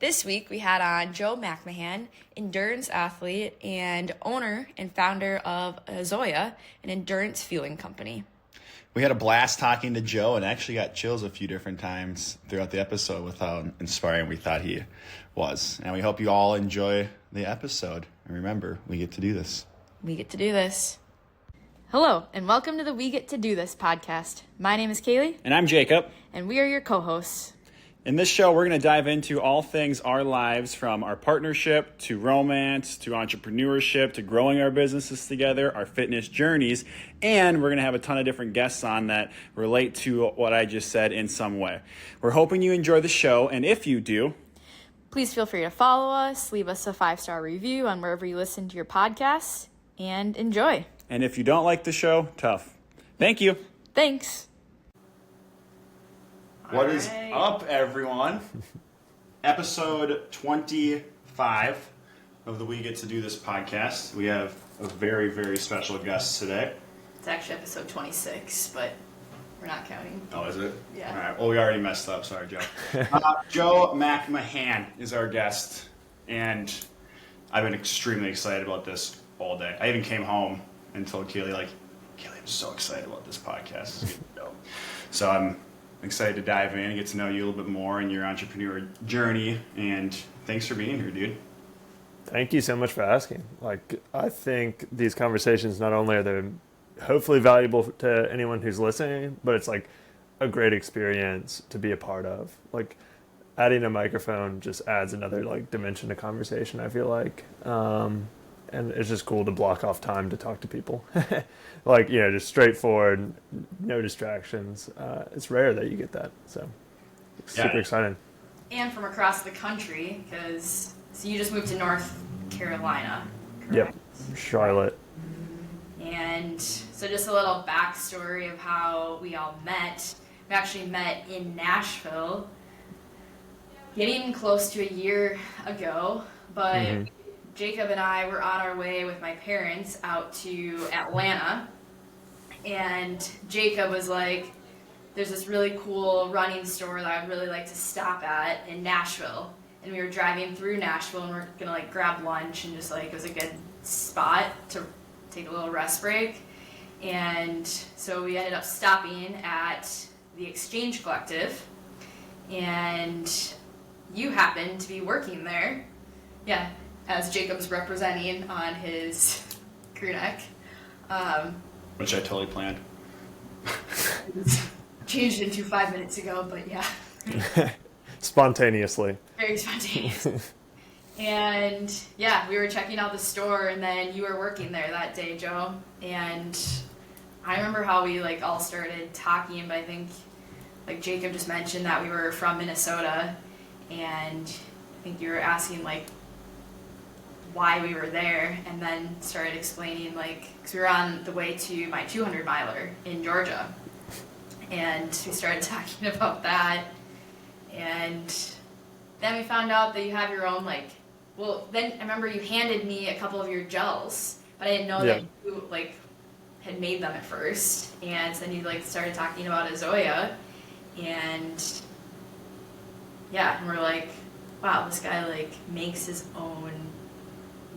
This week we had on Joe McMahan, endurance athlete and owner and founder of Azoia, an endurance fueling company. We had a blast talking to Joe and actually got chills a few different times throughout the episode with how inspiring we thought he was. And we hope you all enjoy the episode. And remember, we get to do this. We get to do this. Hello, and welcome to the We Get to Do This podcast. My name is Kaylee. And I'm Jacob. And we are your co-hosts. In this show, we're going to dive into all things our lives, from our partnership to romance to entrepreneurship to growing our businesses together, our fitness journeys, and we're going to have a ton of different guests on that relate to what I just said in some way. We're hoping you enjoy the show, and if you do, please feel free to follow us, leave us a 5-star review on wherever you listen to your podcasts, and enjoy. And if you don't like the show, tough. Thank you. Thanks. What is up, everyone? Episode 25 of the We Get to Do This podcast. We have a very, very special guest today. It's actually episode 26, but we're not counting. Oh, is it? Yeah. All right. Well, we already messed up. Sorry, Joe. Joe McMahan is our guest, and I've been extremely excited about this all day. I even came home and told Kaylee, I'm so excited about this podcast. It's gonna be dope. So I'm excited to dive in and get to know you a little bit more in your entrepreneur journey, and thanks for being here, dude. Thank you so much for asking. I think these conversations, not only are they hopefully valuable to anyone who's listening, but it's a great experience to be a part of. Adding a microphone just adds another dimension to conversation, I feel like. And it's just cool to block off time to talk to people. Just straightforward, no distractions. It's rare that you get that, so super exciting. And from across the country, because you just moved to North Carolina, correct? Yep, Charlotte. And so just a little backstory of how we all met. We actually met in Nashville, getting close to a year ago, but Jacob and I were on our way with my parents out to Atlanta, and Jacob was like, there's this really cool running store that I'd really like to stop at in Nashville. And we were driving through Nashville, and we're gonna grab lunch, and just it was a good spot to take a little rest break. And so we ended up stopping at the Exchange Collective, and you happened to be working there. Yeah. As Jacob's representing on his crew neck. Which I totally planned. Changed into 5 minutes ago, but yeah. Spontaneously. Very spontaneous. And yeah, we were checking out the store, and then you were working there that day, Joe. And I remember how we all started talking, but I think Jacob just mentioned that we were from Minnesota, and I think you were asking why we were there, and then started explaining because we were on the way to my 200 miler in Georgia, and we started talking about that, and then we found out that you have your own then I remember you handed me a couple of your gels, but I didn't know that you had made them at first, and then you started talking about Azoia, and yeah, and we're wow, this guy makes his own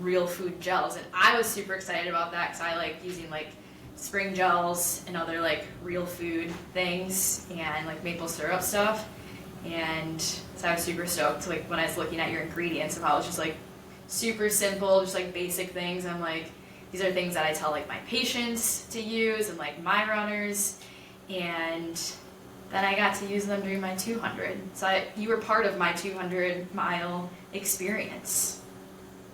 real food gels, and I was super excited about that because I like using spring gels and other real food things and maple syrup stuff, and so I was super stoked when I was looking at your ingredients of how it was just super simple, just basic things. I'm these are things that I tell my patients to use and my runners, and then I got to use them during my 200. So you were part of my 200 mile experience.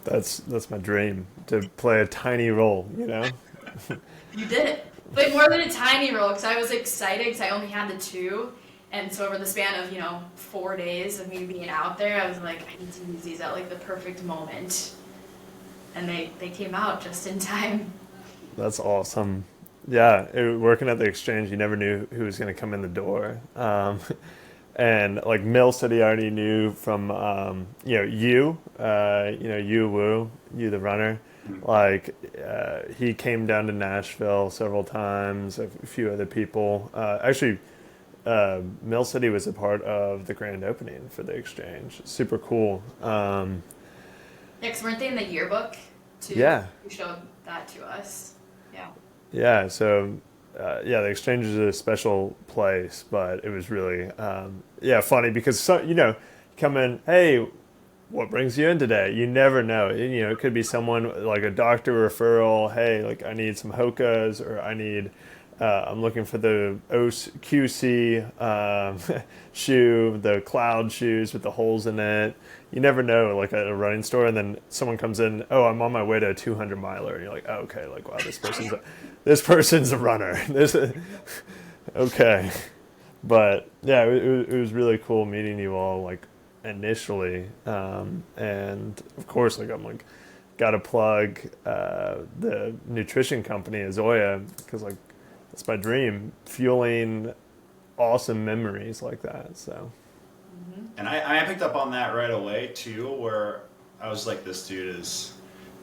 That's my dream, to play a tiny role, You did it. But more than a tiny role, because I was excited because I only had the 2. And so over the span of, 4 days of me being out there, I was I need to use these at the perfect moment. And they came out just in time. That's awesome. Yeah, working at the Exchange, you never knew who was going to come in the door. And Mill said he already knew from, you Woo, you the runner. He came down to Nashville several times, a few other people. Actually, Mill City was a part of the grand opening for the exchange. Super cool. Yeah, because weren't they in the yearbook too? Yeah. You showed that to us. Yeah. Yeah, so the exchange is a special place, but it was really funny because come in, hey, what brings you in today? You never know. It could be someone like a doctor referral. Hey, like I need some Hokas, or I'm looking for the QC shoe, the cloud shoes with the holes in it. You never know, like at a running store, and then someone comes in, oh, I'm on my way to a 200 miler. And you're like, oh, okay, like, wow, this person's a runner. Okay. But yeah, it was really cool meeting you all, like, initially. And of course, like, I'm like, got to plug the nutrition company, Azoia, because, like, that's my dream, fueling awesome memories like that. So, and I picked up on that right away too, where I was like, this dude is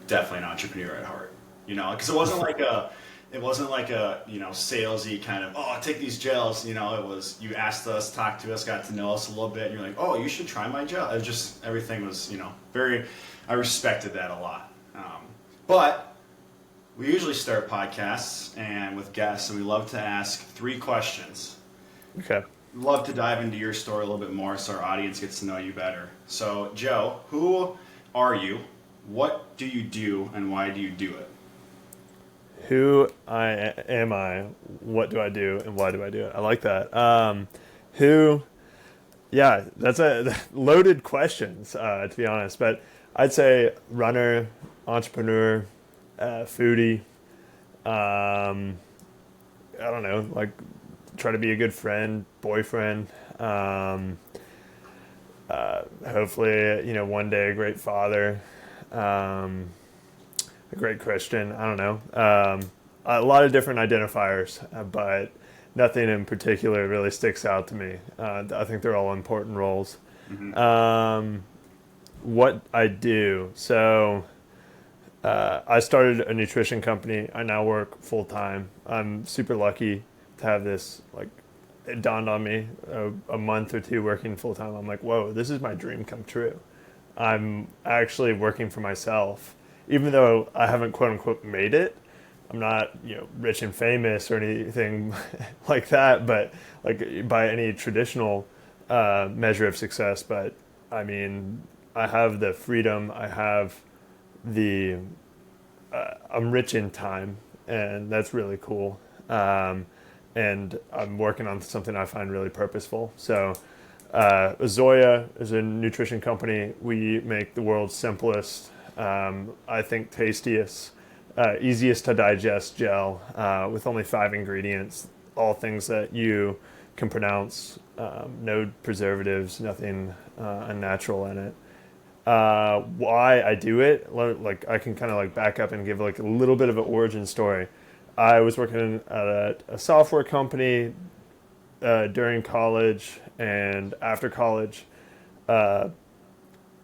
definitely an entrepreneur at heart, because it wasn't like a salesy kind of, oh, take these gels, it was, you asked us, talked to us, got to know us a little bit, and you're like, oh, you should try my gel. It just, everything was, I respected that a lot. But we usually start podcasts and with guests, and we love to ask 3 questions. Okay. Love to dive into your story a little bit more so our audience gets to know you better. So, Joe, who are you? What do you do, and why do you do it? Who am I? What do I do, and why do I do it? I like that. That's a loaded questions, to be honest. But I'd say runner, entrepreneur, foodie. I don't know, like try to be a good friend, boyfriend. Hopefully, one day a great father. A great Christian. I don't know. A lot of different identifiers, but nothing in particular really sticks out to me. I think they're all important roles. Mm-hmm. What I do. So I started a nutrition company. I now work full time. I'm super lucky to have this, like, it dawned on me a month or 2 working full time. I'm like, whoa, this is my dream come true. I'm actually working for myself. Even though I haven't quote unquote made it, I'm not, rich and famous or anything like that, but like by any traditional measure of success. But I mean, I have the freedom, I have I'm rich in time, and that's really cool. And I'm working on something I find really purposeful. So Azoia is a nutrition company. We make the world's simplest, I think tastiest, easiest to digest gel with only 5 ingredients, all things that you can pronounce, no preservatives, nothing unnatural in it. Why I do it, like I can kind of like back up and give like a little bit of an origin story. I was working at a software company during college and after college. I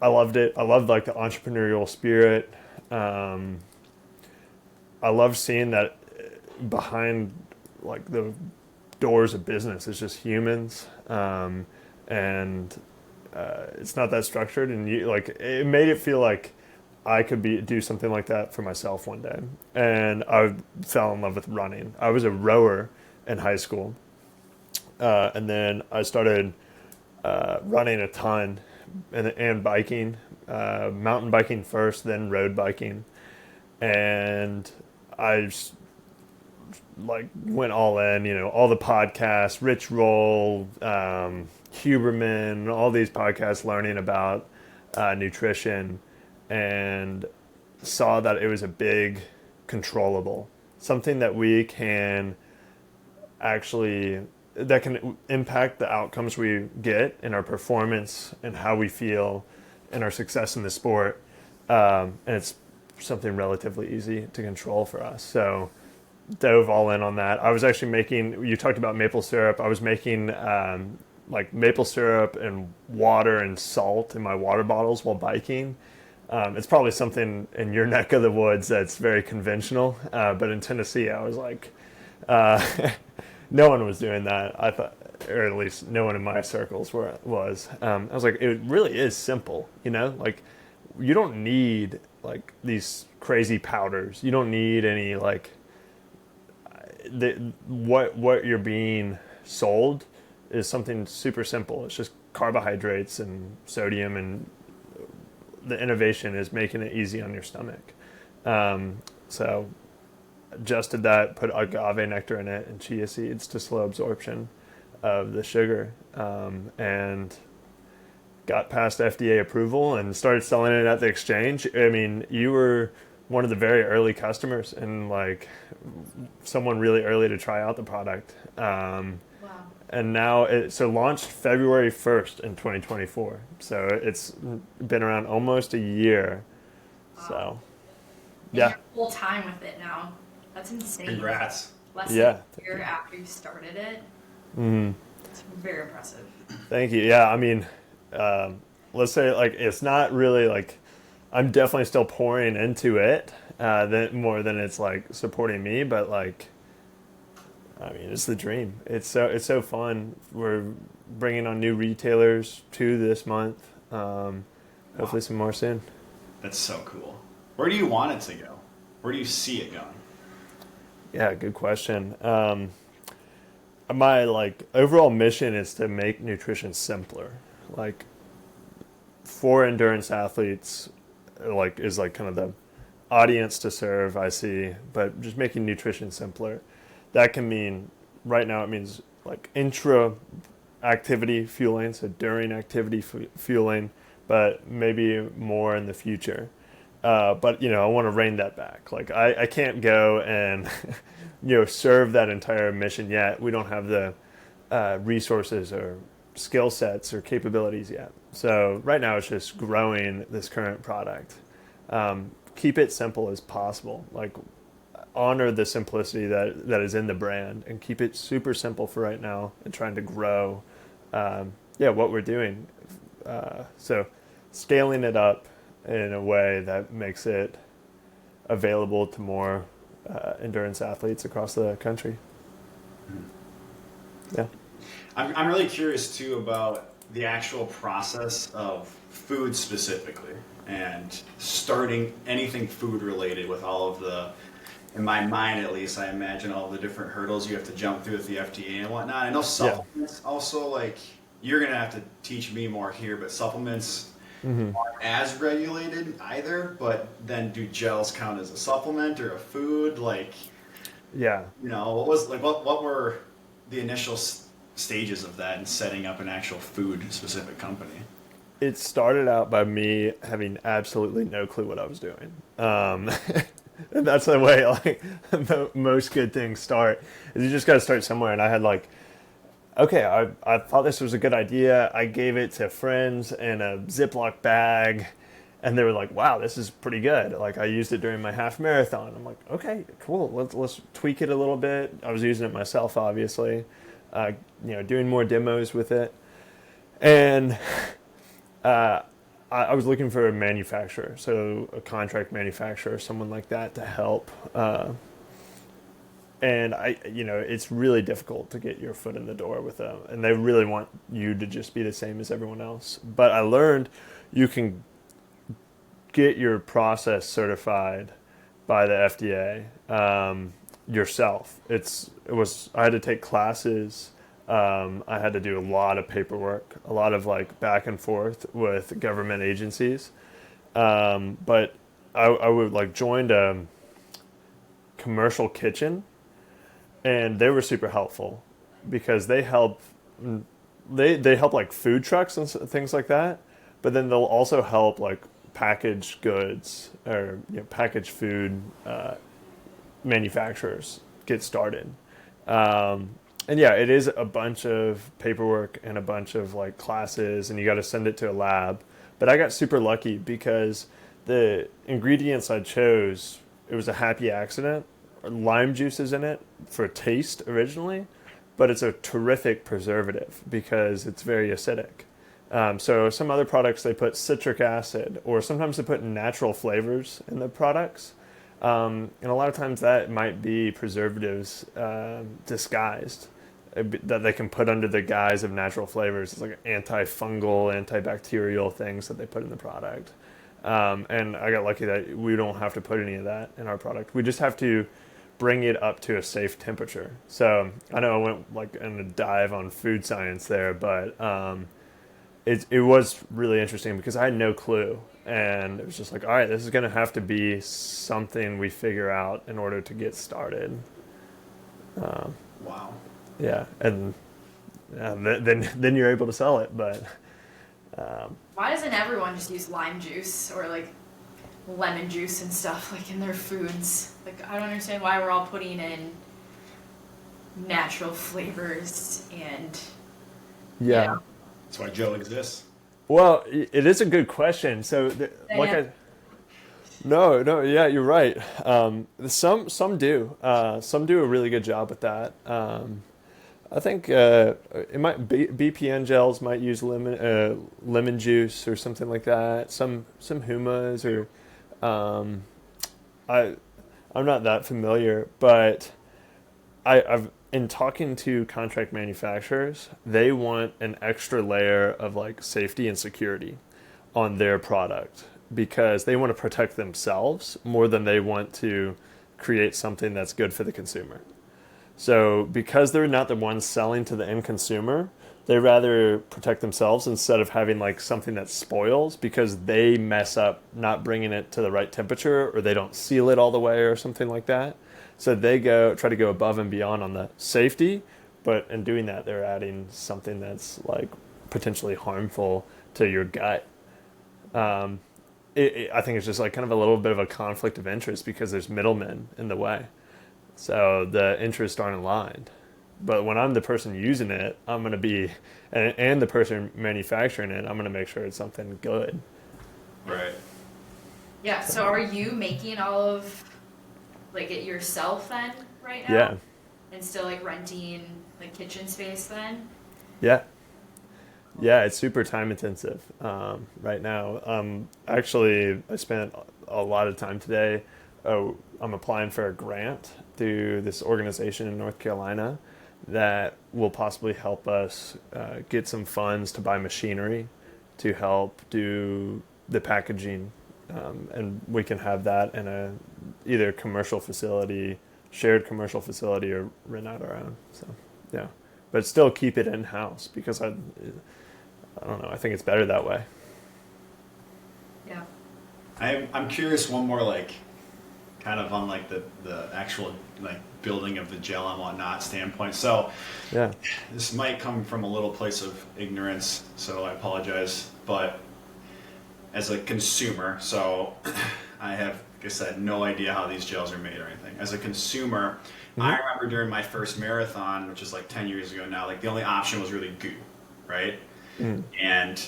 loved it. I loved like the entrepreneurial spirit. I love seeing that behind like the doors of business is just humans, and it's not that structured. And it made it feel like I could do something like that for myself one day. And I fell in love with running. I was a rower in high school, and then I started running a ton and biking, mountain biking first, then road biking. And I just, like, went all in, all the podcasts, Rich Roll, Huberman, all these podcasts learning about nutrition, and saw that it was a big controllable, something that we can actually, that can impact the outcomes we get in our performance and how we feel and our success in the sport. And it's something relatively easy to control for us. So dove all in on that. I was actually making, you talked about maple syrup. I was making like maple syrup and water and salt in my water bottles while biking. It's probably something in your neck of the woods that's very conventional. But in Tennessee, I was like, no one was doing that. I thought or at least no one in my circles was. I was like, it really is simple, you know, like you don't need like these crazy powders. You don't need any like what you're being sold is something super simple. It's just carbohydrates and sodium, and the innovation is making it easy on your stomach. So adjusted that, put agave nectar in it and chia seeds to slow absorption of the sugar, and got past FDA approval and started selling it at the exchange. I mean, you were one of the very early customers and like someone really early to try out the product. Wow. And now so launched February 1st in 2024. So it's been around almost a year. Wow. So And yeah. you're full time with it now. That's insane. Congrats. Less Yeah. than a year after you started it. Mm-hmm. It's very impressive. Thank you. Yeah, I mean, let's say like it's not really like I'm definitely still pouring into it more than it's like supporting me, but like I mean, it's the dream. It's so fun. We're bringing on new retailers too this month. Hopefully some more soon. That's so cool. Where do you want it to go? Where do you see it going? Yeah, good question. My like overall mission is to make nutrition simpler. Like for endurance athletes, like is like kind of the audience to serve, I see, but just making nutrition simpler. That can mean right now it means like intra activity fueling, so during activity fueling, but maybe more in the future. But you know, I want to rein that back. Like I can't go and serve that entire mission yet. We don't have the resources or skill sets or capabilities yet. So right now it's just growing this current product. Keep it simple as possible. Like honor the simplicity that is in the brand and keep it super simple for right now and trying to grow what we're doing. So scaling it up in a way that makes it available to more endurance athletes across the country. Yeah. I'm really curious too about the actual process of food specifically and starting anything food related with all of the, in my mind at least, I imagine all the different hurdles you have to jump through with the FDA and whatnot. I know supplements also, like, you're going to have to teach me more here, but supplements aren't as regulated either, but then do gels count as a supplement or a food? Like, Yeah. what were the initial stages of that and setting up an actual food specific company? It started out by me having absolutely no clue what I was doing. And that's the way like most good things start. Is you just got to start somewhere. And I had like, okay, I thought this was a good idea. I gave it to friends in a Ziploc bag, and they were like, "Wow, this is pretty good." Like I used it during my half marathon. I'm like, okay, cool. Let's tweak it a little bit. I was using it myself, obviously. Doing more demos with it, and I was looking for a manufacturer, so a contract manufacturer, someone like that to help. And it's really difficult to get your foot in the door with them, and they really want you to just be the same as everyone else. But I learned you can get your process certified by the FDA yourself. I had to take classes. I had to do a lot of paperwork, a lot of like back and forth with government agencies. But I would like joined a commercial kitchen, and they were super helpful because they help like food trucks and things like that. But then they'll also help like packaged goods or packaged food manufacturers get started. And yeah, it is a bunch of paperwork and a bunch of like classes, and you got to send it to a lab. But I got super lucky because the ingredients I chose, it was a happy accident. Lime juice is in it for taste originally, but it's a terrific preservative because it's very acidic. So some other products, they put citric acid, or sometimes they put natural flavors in the products. And a lot of times that might be preservatives disguised. that they can put under the guise of natural flavors. It's like antifungal, antibacterial things that they put in the product. And I got lucky that we don't have to put any of that in our product. We just have to bring it up to a safe temperature. So I know I went like in a dive on food science there, but it was really interesting because I had no clue. And it was just like, all right, this is going to have to be something we figure out in order to get started. Wow. Yeah, and then you're able to sell it. But Why doesn't everyone just use lime juice or like lemon juice and stuff like in their foods? Like, I don't understand why we're all putting in natural flavors and yeah. you know. That's why Joe exists. Well, it is a good question. So, no, yeah, you're right. Some do a really good job with that. I think it might BPN gels might use lemon juice or something like that. Some humas or I'm not that familiar, but I've in talking to contract manufacturers, they want an extra layer of like safety and security on their product because they want to protect themselves more than they want to create something that's good for the consumer. So because they're not the ones selling to the end consumer, they rather protect themselves instead of having like something that spoils because they mess up not bringing it to the right temperature or they don't seal it all the way or something like that. So they try to go above and beyond on the safety, but in doing that, they're adding something that's like potentially harmful to your gut. I think it's just like kind of a little bit of a conflict of interest because there's middlemen in the way. So the interests aren't aligned. But when I'm the person using it, I'm going to be, and the person manufacturing it, I'm going to make sure it's something good. Right. Yeah, so are you making all of like it yourself then right now? Yeah. And still like renting like kitchen space then? Yeah. Yeah, it's super time intensive right now. Actually, I spent a lot of time today. I'm applying for a grant through this organization in North Carolina that will possibly help us get some funds to buy machinery to help do the packaging. And we can have that in a either commercial facility, shared commercial facility, or rent out our own. So, yeah. But still keep it in-house because I don't know. I think it's better that way. Yeah. I'm curious one more like kind of on like the actual like building of the gel and whatnot standpoint. So yeah, this might come from a little place of ignorance, so I apologize. But as a consumer, so I have, like I said, no idea how these gels are made or anything. As a consumer, I remember during my first marathon, which is like 10 years ago now, like the only option was really goo, right? And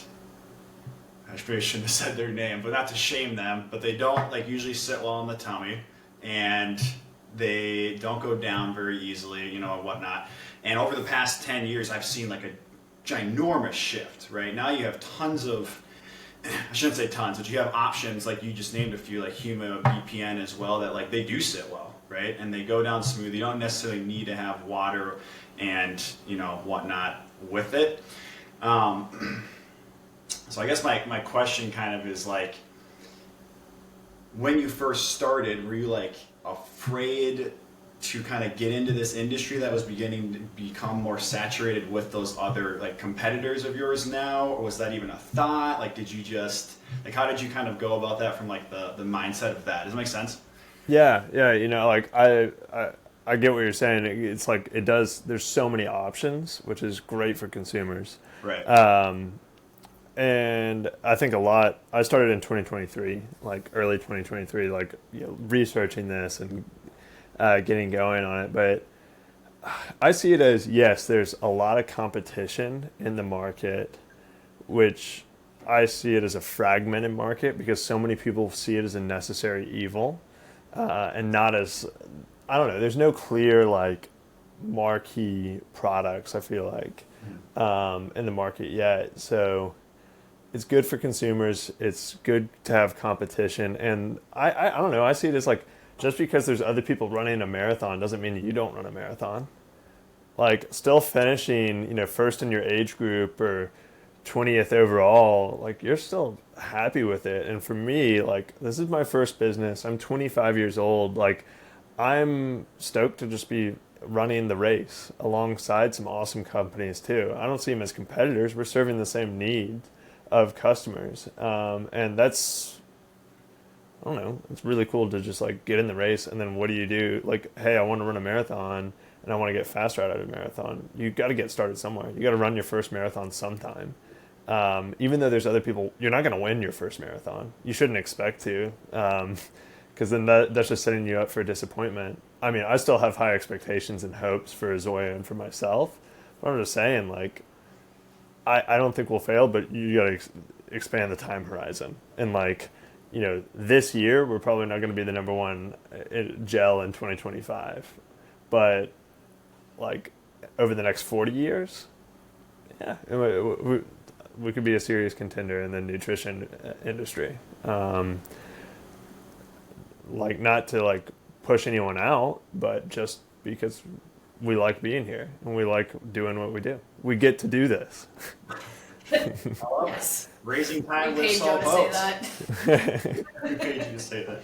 I probably shouldn't have said their name, but not to shame them, but they don't like usually sit well on the tummy, and they don't go down very easily, you know, and whatnot. And over the past 10 years, I've seen like a ginormous shift, right? Now you have tons of, I shouldn't say tons, but you have options like you just named a few, like Huma, BPN as well, that like they do sit well, right? And they go down smooth. You don't necessarily need to have water and, you know, whatnot with it. So I guess my question kind of is like, when you first started, were you like afraid to kind of get into this industry that was beginning to become more saturated with those other like competitors of yours now, or was that even a thought? Like, did you just like, how did you kind of go about that from like the mindset of that? Does it make sense? Yeah, you know, like I get what you're saying. It's like it does. There's so many options, which is great for consumers. Right. And I think I started in 2023, like early 2023, like, you know, researching this and getting going on it. But I see it as, yes, there's a lot of competition in the market, which I see it as a fragmented market because so many people see it as a necessary evil and not as, I don't know, there's no clear like marquee products, I feel like, in the market yet. So it's good for consumers. It's good to have competition. And I don't know, I see it as like, just because there's other people running a marathon doesn't mean that you don't run a marathon. like still finishing, first in your age group or 20th overall, like you're still happy with it. And for me, like this is my first business. I'm 25 years old. Like I'm stoked to just be running the race alongside some awesome companies too. I don't see them as competitors. We're serving the same needs of customers. And that's, I don't know, it's really cool to just like get in the race. And then what do you do? Like, hey, I want to run a marathon and I want to get faster out of a marathon. You got to get started somewhere. You got to run your first marathon sometime. Even though there's other people, you're not going to win your first marathon. You shouldn't expect to, because then that's just setting you up for disappointment. I mean, I still have high expectations and hopes for Azoia and for myself. But I'm just saying, like, I don't think we'll fail, but you got to expand the time horizon. And like, this year we're probably not going to be the number one gel in 2025, but like over the next 40 years, yeah, we could be a serious contender in the nutrition industry. Like not to like push anyone out, but just because we like being here and we like doing what we do. We get to do this. Yes. Raising time We with paid Joe salt to say boats. that. We paid you to say that.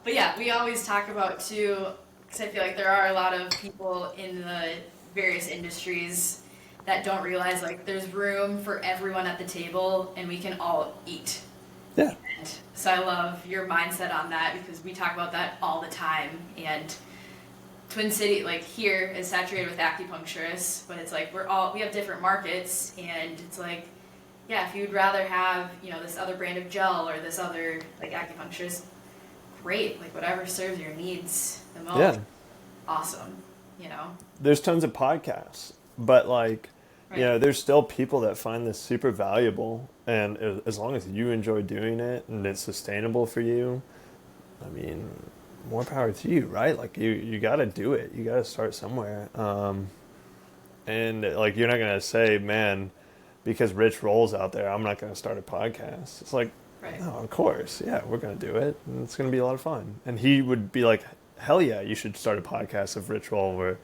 But yeah, we always talk about too, because I feel like there are a lot of people in the various industries that don't realize like there's room for everyone at the table and we can all eat. Yeah. And so I love your mindset on that because we talk about that all the time. And Twin City, like here, is saturated with acupuncturists, but it's like we have different markets, and it's like, yeah, if you'd rather have this other brand of gel or this other like acupuncturist, great, like whatever serves your needs the most. Yeah. Awesome, There's tons of podcasts, but like, Right. there's still people that find this super valuable, and as long as you enjoy doing it and it's sustainable for you, I mean, more power to you, right? Like you got to do it. You got to start somewhere. And like, you're not going to say, man, because Rich Roll's out there, I'm not going to start a podcast. It's like, Right. no, of course. Yeah, we're going to do it. And it's going to be a lot of fun. And he would be like, hell yeah, you should start a podcast if Rich Roll were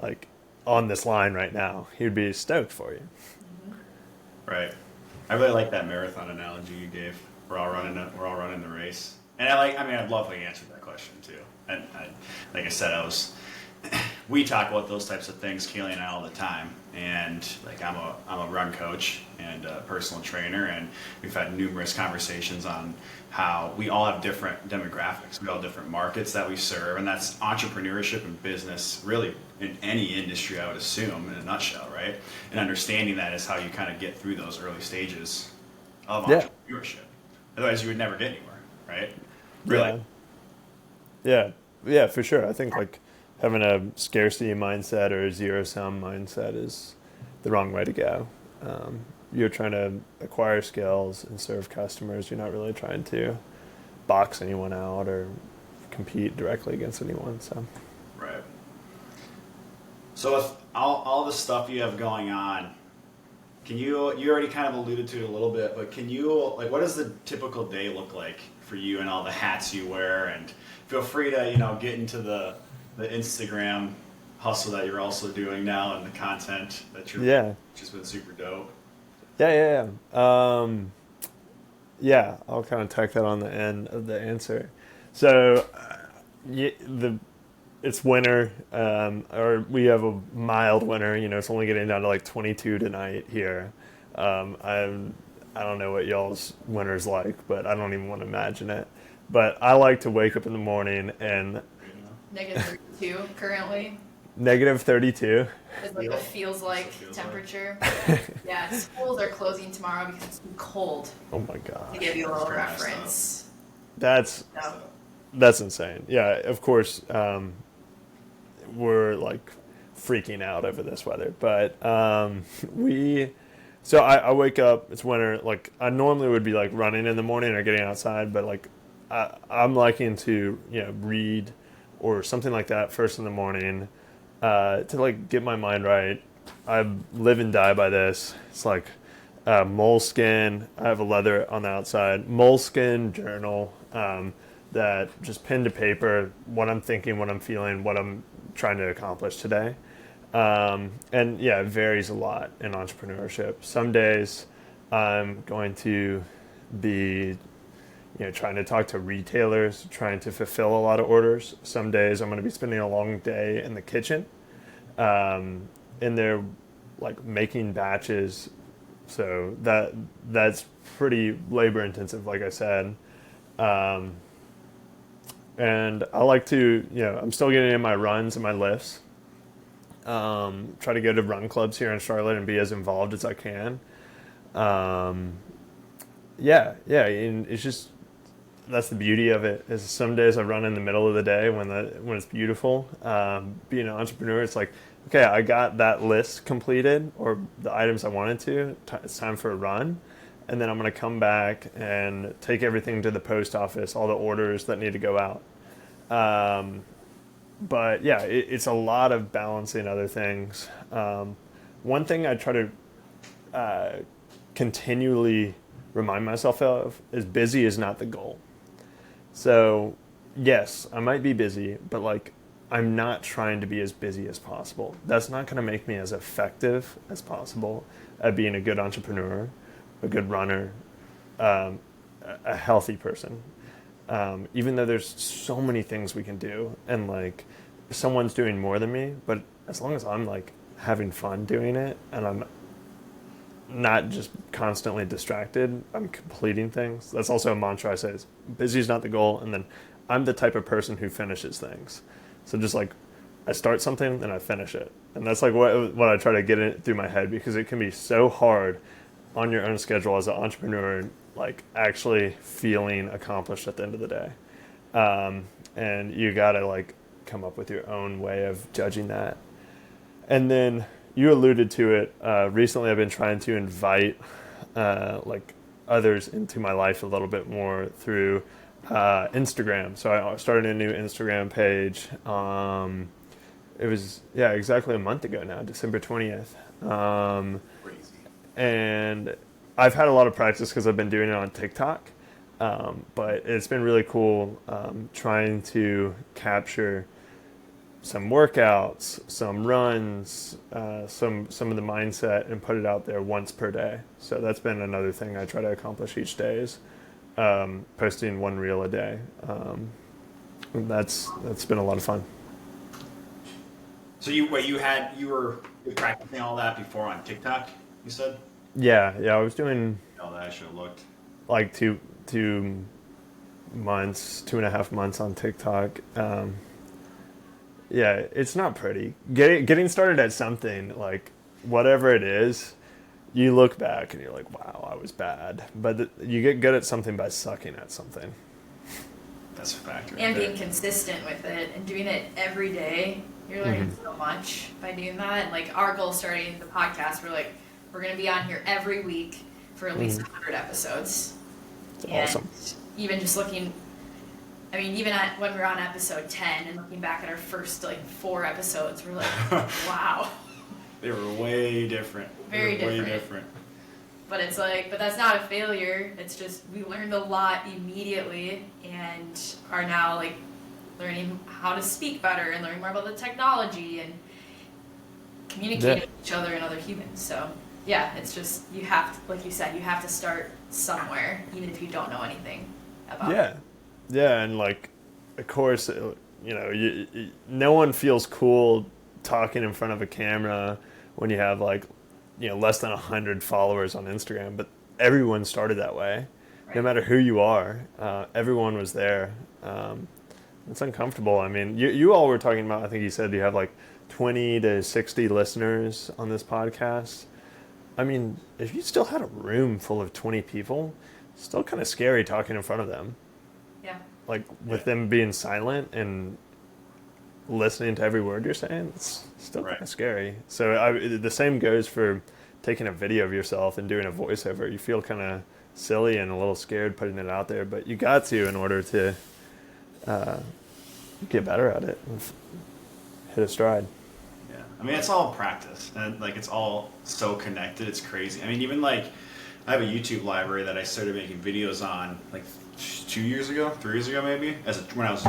like on this line right now. He would be stoked for you. Right. I really like that marathon analogy you gave. We're all running the race. And I'd love to answer that question too. And like I said, we talk about those types of things, Kaylee and I, all the time. And like I'm a run coach and a personal trainer, and we've had numerous conversations on how we all have different demographics, we all have different markets that we serve, and that's entrepreneurship and business, really in any industry, I would assume, in a nutshell, right? And understanding that is how you kind of get through those early stages of entrepreneurship. Otherwise, you would never get anywhere, right? Really? Yeah, for sure. I think like having a scarcity mindset or a zero-sum mindset is the wrong way to go. You're trying to acquire skills and serve customers. You're not really trying to box anyone out or compete directly against anyone. So, right. So with all the stuff you have going on, you already kind of alluded to it a little bit, but what does the typical day look like for you and all the hats you wear? And feel free to, get into the Instagram hustle that you're also doing now and the content that you're, which has been super dope. Yeah. I'll kind of tack that on the end of the answer. So, it's winter, or we have a mild winter. It's only getting down to like 22 tonight here. I don't know what y'all's winter's like, but I don't even want to imagine it. But I like to wake up in the morning and -32 currently. -32. Is like what feels like temperature. Yeah, schools are closing tomorrow because it's too cold. Oh my god. To give you a little reference. That's insane. Yeah, of course. We're like freaking out over this weather, but so I wake up, it's winter, like I normally would be like running in the morning or getting outside, but like I'm liking to read or something like that first in the morning to like get my mind right. I live and die by this. It's like moleskin. I have a leather on the outside, moleskin journal, that just pen to paper, what I'm thinking, what I'm feeling, what I'm trying to accomplish today. And yeah, it varies a lot in entrepreneurship. Some days I'm going to be, trying to talk to retailers, trying to fulfill a lot of orders. Some days I'm going to be spending a long day in the kitchen, in there, like making batches. So that's pretty labor intensive, like I said. And I like to, I'm still getting in my runs and my lifts. Try to go to run clubs here in Charlotte and be as involved as I can. And it's just, that's the beauty of it. Is some days I run in the middle of the day when it's beautiful. Being an entrepreneur, it's like, okay, I got that list completed or the items I wanted to. It's time for a run, and then I'm going to come back and take everything to the post office, all the orders that need to go out. But yeah, it's a lot of balancing other things. One thing I try to continually remind myself of is busy is not the goal. So yes, I might be busy, but like I'm not trying to be as busy as possible. That's not going to make me as effective as possible at being a good entrepreneur, a good runner, a healthy person. Even though there's so many things we can do, and like someone's doing more than me, but as long as I'm like having fun doing it and I'm not just constantly distracted, I'm completing things. That's also a mantra I say is busy is not the goal. And then I'm the type of person who finishes things. So just like I start something and I finish it. And that's like what I try to get in through my head, because it can be so hard on your own schedule as an entrepreneur, like actually feeling accomplished at the end of the day. And you got to like come up with your own way of judging that. And then you alluded to it. Recently, I've been trying to invite like others into my life a little bit more through Instagram. So I started a new Instagram page. It was exactly a month ago now, December 20th. Crazy. And I've had a lot of practice because I've been doing it on TikTok. But it's been really cool trying to capture some workouts, some runs, some of the mindset, and put it out there once per day. So that's been another thing I try to accomplish each day is posting one reel a day. That's been a lot of fun. So you were practicing all that before on TikTok, you said? Yeah, I was doing Oh, that I should have looked. like 2.5 months on TikTok. Yeah, it's not pretty. Getting started at something, like whatever it is, you look back and you're like, wow, I was bad. But you get good at something by sucking at something. That's a fact. Right And there. being consistent with it and doing it every day. You're learning so much by doing that. And like our goal starting the podcast, we're going to be on here every week for at least 100 episodes. Awesome. And even just looking, even at when we were on episode 10 and looking back at our first 4 episodes, we're like, wow. They were way different. Very Way different. different. But it's but that's not a failure. It's just we learned a lot immediately and are now learning how to speak better and learning more about the technology and communicate with each other and other humans. So yeah, it's just you have to, like you said, you have to start somewhere, even if you don't know anything about it. Yeah, and of course, no one feels cool talking in front of a camera when you have less than 100 followers on Instagram, but everyone started that way. Right. No matter who you are, everyone was there. It's uncomfortable. You all were talking about, I think you said you have 20 to 60 listeners on this podcast. If you still had a room full of 20 people, it's still kind of scary talking in front of them. Yeah. With them being silent and listening to every word you're saying, it's still kind of scary. So the same goes for taking a video of yourself and doing a voiceover. You feel kind of silly and a little scared putting it out there, but you got to in order to get better at it and hit a stride. Yeah, it's all practice, and it's all so connected. It's crazy. Even I have a YouTube library that I started making videos on like 3 years ago maybe, when I was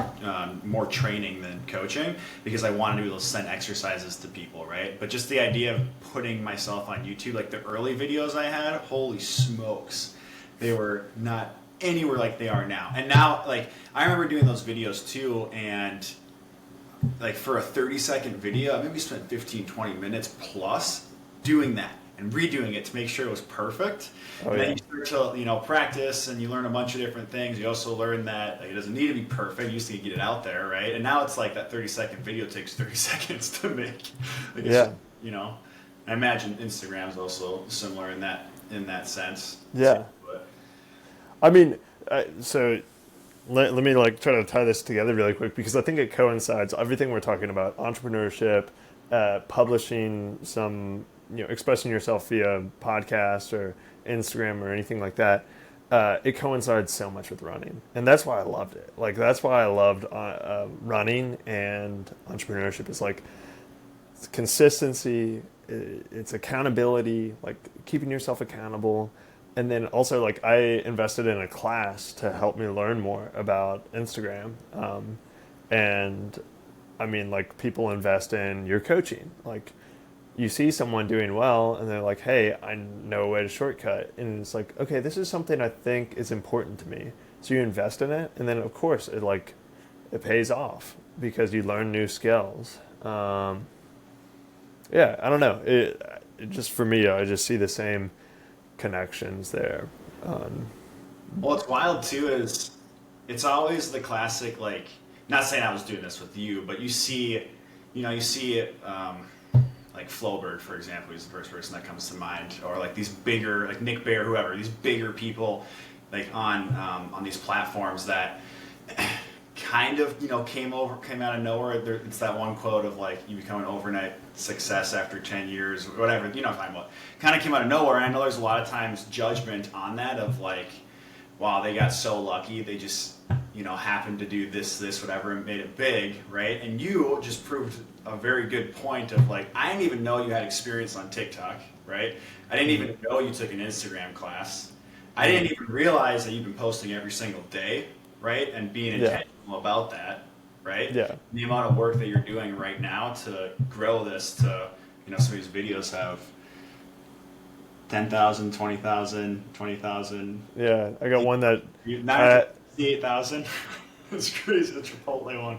more training than coaching, because I wanted to be able to send exercises to people, right? But just the idea of putting myself on YouTube, like the early videos I had, holy smokes, they were not anywhere like they are now. And now, like, I remember doing those videos too, and like for a 30-second video, I maybe spent 15, 20 minutes plus doing that and redoing it to make sure it was perfect. Oh, and then yeah. you start to, practice, and you learn a bunch of different things. You also learn that like, it doesn't need to be perfect. You just need to get it out there, right? And now it's like that 30-second video takes 30 seconds to make. Like Yeah. I imagine Instagram's also similar in that sense. Yeah. But, I mean, so let me like try to tie this together really quick, because I think it coincides everything we're talking about: entrepreneurship, publishing some, expressing yourself via podcast or Instagram or anything like that. It coincides so much with running, and that's why I loved it. Like that's why I loved running and entrepreneurship. Is like it's consistency, it's accountability, like keeping yourself accountable. And then also, like, I invested in a class to help me learn more about Instagram. And I mean, like, people invest in your coaching. Like, you see someone doing well, and they're like, hey, I know a way to shortcut. And it's like, okay, this is something I think is important to me. So you invest in it, and then, of course, it pays off because you learn new skills. Yeah, I don't know. It just, for me, I just see the same connections there. what's wild too is it's always the classic, like, not saying I was doing this with you, but you see it, like Floberg, for example, he's the first person that comes to mind, or like these bigger, like Nick Bear, whoever, these bigger people, like on these platforms that kind of, came out of nowhere. It's that one quote of like, you become an overnight success after 10 years, or whatever, what I'm talking about. Kind of came out of nowhere. And I know there's a lot of times judgment on that of like, wow, they got so lucky. They just, happened to do this, whatever, and made it big, right? And you just proved a very good point of like, I didn't even know you had experience on TikTok, right? I didn't even know you took an Instagram class. I didn't even realize that you've been posting every single day, right? And being intentional about that, right? Yeah. The amount of work that you're doing right now to grow this to, some of these videos have 10,000, 20,000, 20,000. Yeah, I got one that... Now 58,000. It's crazy, the Chipotle one.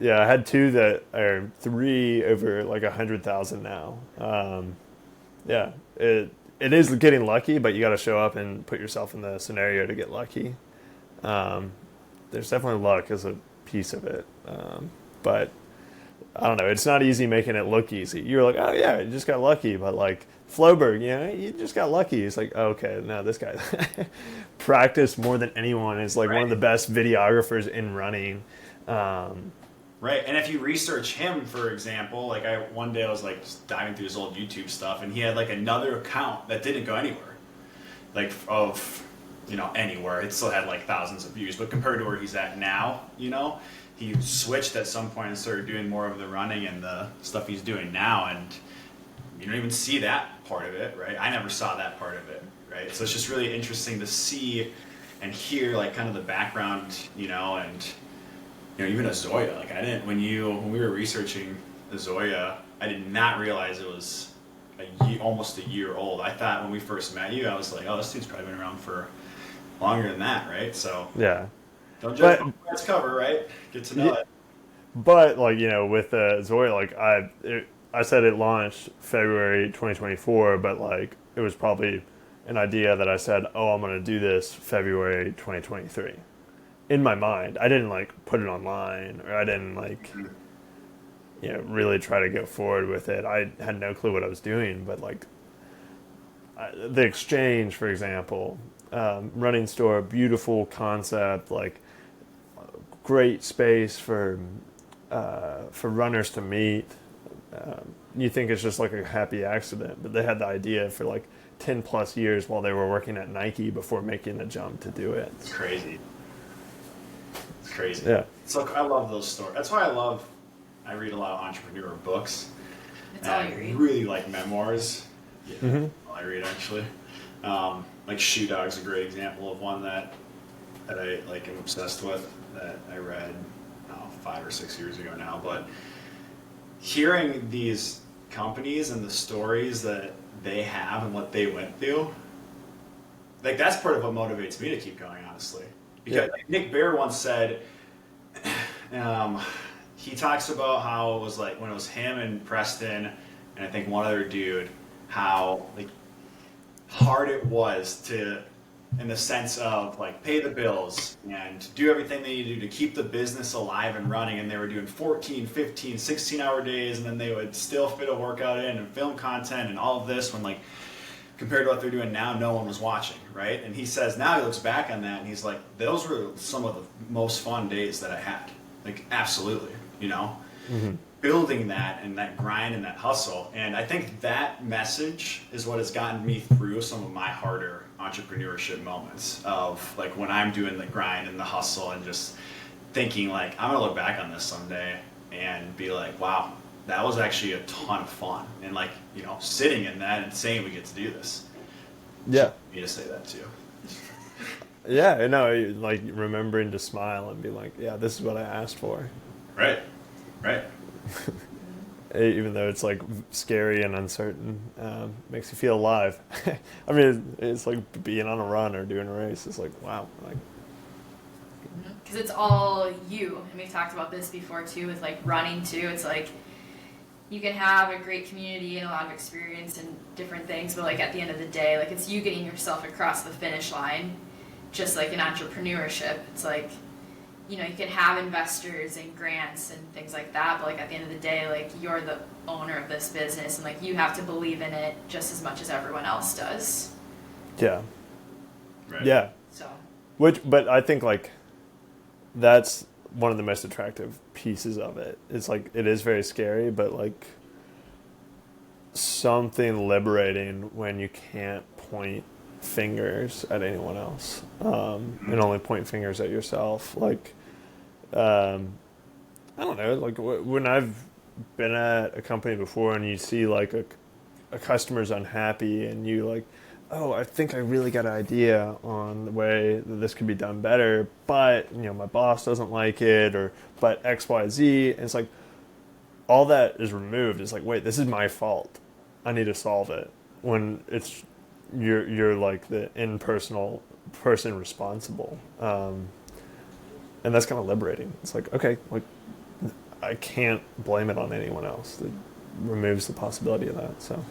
Yeah, I had two that are 3 over like 100,000 now. Yeah, it is getting lucky, but you got to show up and put yourself in the scenario to get lucky. There's definitely luck as a piece of it, but I don't know. It's not easy making it look easy. You're like, oh yeah, you just got lucky, but like Floberg, you just got lucky. It's like, okay, no, this guy practiced more than anyone. Is like one of the best videographers in running. Right, and if you research him, for example, like one day I was like just diving through his old YouTube stuff, and he had like another account that didn't go anywhere, like anywhere. It still had like thousands of views, but compared to where he's at now, he switched at some point and started doing more of the running and the stuff he's doing now, and you don't even see that part of it, right? I never saw that part of it, right? So it's just really interesting to see and hear like kind of the background, and even Azoia. Like when we were researching Azoia, I did not realize it was almost a year old. I thought when we first met you, I was like, oh, this dude's probably been around for longer than that, right? So yeah, don't judge its cover, right? Get to know it. But like with Azoia, like I said it launched February 2024, but like it was probably an idea that I said, oh, I'm going to do this February 2023. In my mind, I didn't like put it online, or I didn't like, really try to go forward with it. I had no clue what I was doing, but like the exchange, for example, running store, beautiful concept, like great space for runners to meet. You think it's just like a happy accident, but they had the idea for like 10 plus years while they were working at Nike before making the jump to do it. It's crazy. It's crazy. Yeah. So I love those stories. That's why I read a lot of entrepreneur books. It's all you read. I really like memoirs. Yeah, Mm-hmm. all I read actually. Like Shoe Dog's a great example of one that I like am obsessed with, that I read 5 or 6 years ago now. But hearing these companies and the stories that they have and what they went through, like that's part of what motivates me to keep going, honestly. Because Nick Bear once said, he talks about how it was like when it was him and Preston and I think one other dude, how like hard it was to, in the sense of like pay the bills and do everything they need to do to keep the business alive and running, and they were doing 14, 15, 16-hour days, and then they would still fit a workout in and film content and all of this when like compared to what they're doing now, no one was watching, right? And he says now he looks back on that and he's like, those were some of the most fun days that I had. Like absolutely, you know? Building that and that grind and that hustle. And I think that message is what has gotten me through some of my harder entrepreneurship moments of like when I'm doing the grind and the hustle and just thinking like, I'm gonna look back on this someday and be like, wow, that was actually a ton of fun. And like, you know, sitting in that and saying we get to do this. Yeah. Me to say that too. Yeah, I know, like remembering to smile and be like, yeah, this is what I asked for. Right. Even though it's like scary and uncertain, makes you feel alive. I mean, it's like being on a run or doing a race. It's like, wow. Like, because it's all you. And we've talked about this before too with like running too. It's like you can have a great community and a lot of experience and different things, but like at the end of the day, like it's you getting yourself across the finish line. Just like in entrepreneurship, it's like, you know, you can have investors and grants and things like that, but like at the end of the day, like you're the owner of this business and like you have to believe in it just as much as everyone else does. yeah. Right. Yeah. So. But I think like that's one of the most attractive pieces of it. It's like, it is very scary, but like something liberating when you can't point fingers at anyone else, and only point fingers at yourself. Like, I don't know, like when I've been at a company before and you see like a customer's unhappy and you like, oh, I think I really got an idea on the way that this could be done better, but you know, my boss doesn't like it, or but X, Y, Z. And it's like, all that is removed. It's like, wait, this is my fault. I need to solve it. When it's, you're like the impersonal person responsible, and that's kind of liberating. It's like, okay, like I can't blame it on anyone else. It removes the possibility of that. So,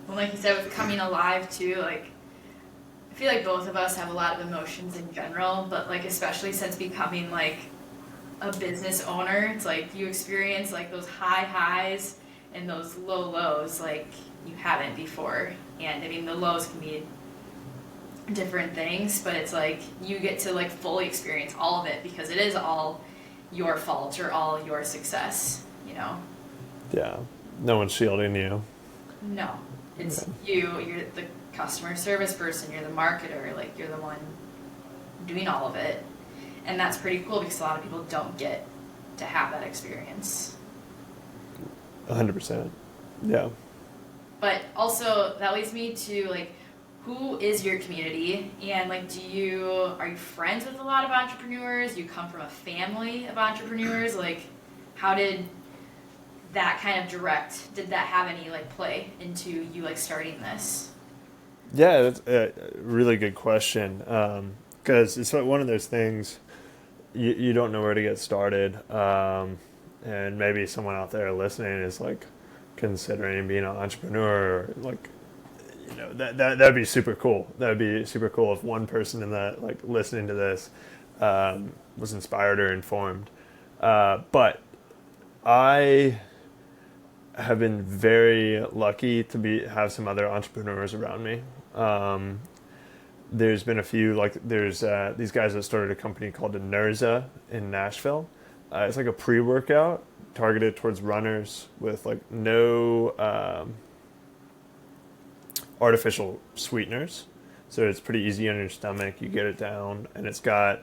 Well, like you said, with coming alive too, like I feel like both of us have a lot of emotions in general, but like especially since becoming like a business owner, it's like you experience like those high highs and those low lows like you haven't before. And I mean, the lows can be different things, but it's like you get to like fully experience all of it because it is all your fault or all your success, you know? yeah, no one's shielding you. No, it's you're the customer service person, you're the marketer, like you're the one doing all of it. And that's pretty cool because a lot of people don't get to have that experience. 100%. Yeah. But also that leads me to like, who is your community? And like, are you friends with a lot of entrepreneurs? You come from a family of entrepreneurs? Like, how did that kind of did that have any like play into you like starting this? Yeah, that's a really good question. Because it's one of those things you don't know where to get started. And maybe someone out there listening is like considering being an entrepreneur, or like, you know, that'd be super cool. That'd be super cool if one person in that, like, listening to this, was inspired or informed. But I have been very lucky to have some other entrepreneurs around me. There's been a few, like there's these guys that started a company called Inerza in Nashville. It's like a pre-workout targeted towards runners with like no artificial sweeteners. So it's pretty easy on your stomach. You get it down, and it's got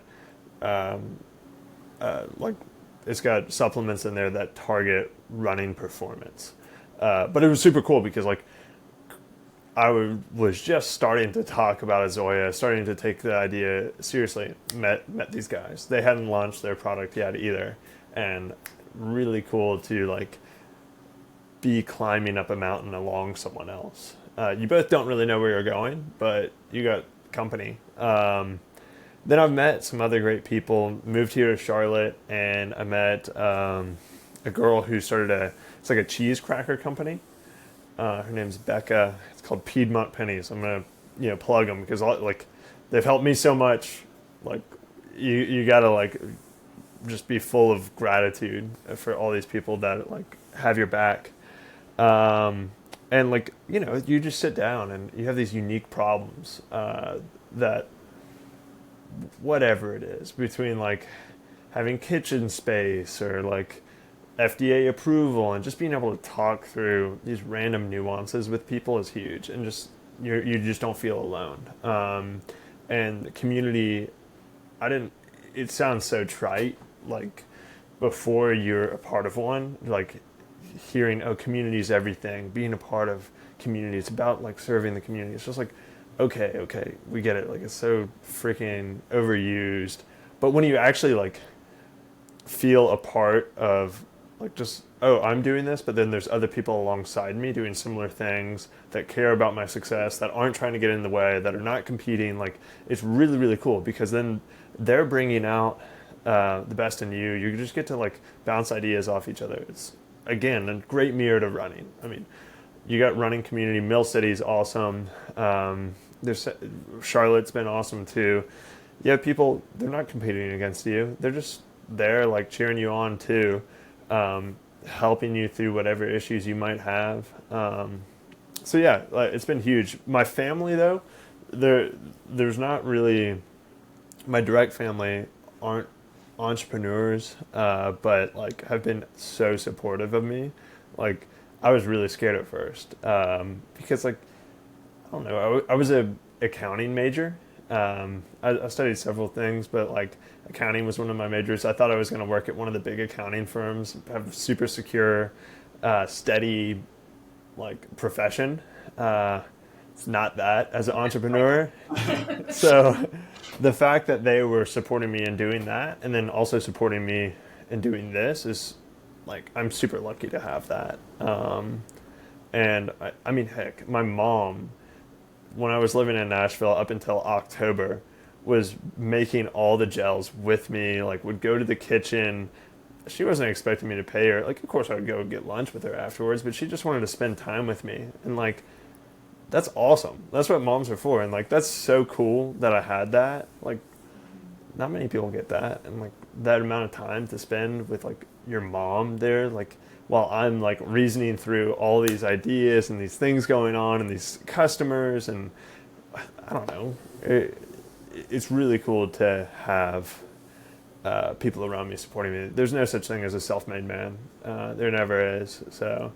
it's got supplements in there that target running performance. But it was super cool because like was just starting to talk about Azoia, starting to take the idea seriously. Met these guys. They hadn't launched their product yet either, and really cool to like be climbing up a mountain along someone else. You both don't really know where you're going, but you got company. Then I've met some other great people. Moved here to Charlotte, and I met a girl who started it's like a cheese cracker company. Her name's Becca. It's called Piedmont Pennies. I'm gonna plug them because like they've helped me so much. Like you gotta like just be full of gratitude for all these people that like have your back. And like you just sit down and you have these unique problems that whatever it is between like having kitchen space or like FDA approval, and just being able to talk through these random nuances with people is huge, and just you just don't feel alone. And the community, it sounds so trite, like before you're a part of one, like hearing, oh, community is everything, being a part of community, it's about like serving the community. It's just like, okay, we get it. Like it's so freaking overused. But when you actually like feel a part of like just, oh, I'm doing this, but then there's other people alongside me doing similar things that care about my success, that aren't trying to get in the way, that are not competing. Like it's really, really cool, because then they're bringing out the best in you. You just get to like bounce ideas off each other. It's, again, a great mirror to running. I mean, you got running community. Mill City's awesome. There's Charlotte's been awesome too. You have people, they're not competing against you. They're just there like cheering you on too. Helping you through whatever issues you might have. So yeah, it's been huge. My family though, there's not really, my direct family aren't entrepreneurs, but like have been so supportive of me. Like I was really scared at first, because like, I don't know, I was a accounting major. I studied several things, but like accounting was one of my majors. I thought I was going to work at one of the big accounting firms, have super secure, steady, like profession. It's not that as an entrepreneur. So the fact that they were supporting me in doing that, and then also supporting me in doing this, is like, I'm super lucky to have that. And I mean, heck, my mom, when I was living in Nashville up until October, was making all the gels with me, like would go to the kitchen. She wasn't expecting me to pay her. Like, of course I would go get lunch with her afterwards, but she just wanted to spend time with me. And like, that's awesome. That's what moms are for. And like, that's so cool that I had that. Like, not many people get that. And like that amount of time to spend with like your mom there, like while I'm like reasoning through all these ideas and these things going on and these customers, and I don't know, it's really cool to have people around me supporting me. There's no such thing as a self-made man. There never is. So,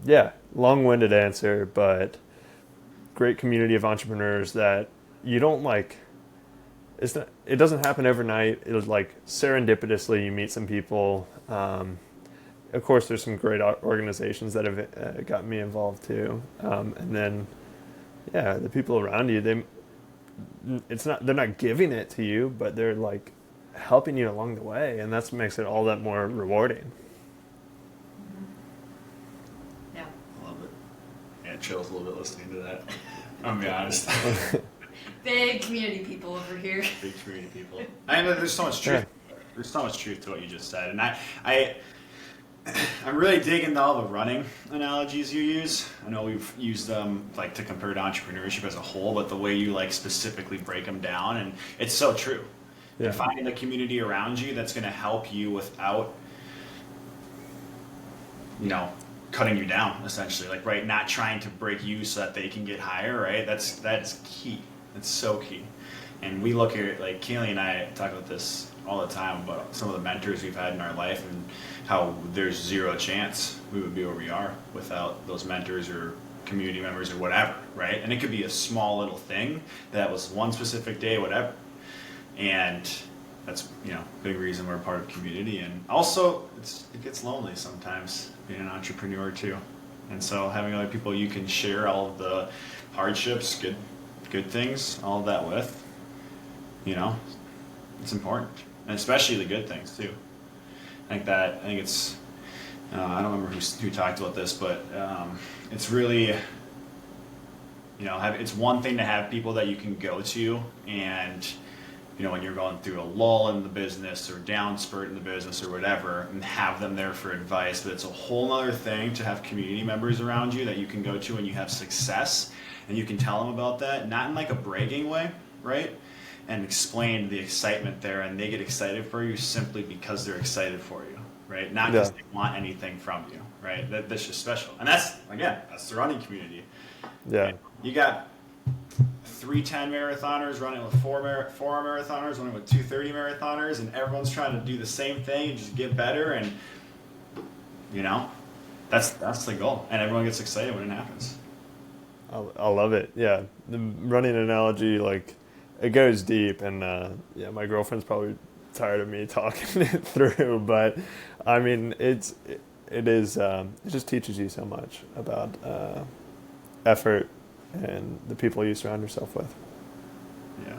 yeah, long-winded answer, but great community of entrepreneurs that you don't like. It doesn't happen overnight. It was like serendipitously you meet some people. Of course, there's some great organizations that have gotten me involved too. And then, yeah, the people around you, they're not giving it to you, but they're like helping you along the way, and that's what makes it all that more rewarding. Yeah. I love it. Yeah, it chills a little bit listening to that. I'm gonna be honest. Big community people over here. Big community people. I know there's so much truth. Yeah. There's so much truth to what you just said, and I'm really digging all the running analogies you use. I know we've used them like to compare to entrepreneurship as a whole, but the way you like specifically break them down, and it's so true. Yeah. And finding the community around you that's going to help you without, cutting you down, essentially. Like, right, not trying to break you so that they can get higher, right? That's key. It's so key. And we look at, like, Keely and I talk about this all the time about some of the mentors we've had in our life and how there's zero chance we would be where we are without those mentors or community members or whatever, right? And it could be a small little thing that was one specific day, whatever. And that's, big reason we're a part of community. And also, it gets lonely sometimes being an entrepreneur too. And so having other people you can share all of the hardships, good things, all of that with, it's important, and especially the good things too. I think it's I don't remember who talked about this, but it's really it's one thing to have people that you can go to, and when you're going through a lull in the business or down spurt in the business or whatever, and have them there for advice. But it's a whole other thing to have community members around you that you can go to when you have success, and you can tell them about that, not in like a bragging way, right? And explain the excitement there, and they get excited for you simply because they're excited for you, right? Not because they want anything from you, right? That's just special. And that's the running community. Yeah. You got 3 10 marathoners running with 4 marathoners running with 2 30 marathoners, and everyone's trying to do the same thing and just get better, and that's the goal, and everyone gets excited when it happens. I love it. Yeah, the running analogy, like, it goes deep, and my girlfriend's probably tired of me talking it through, but I mean, it just teaches you so much about effort and the people you surround yourself with. Yeah.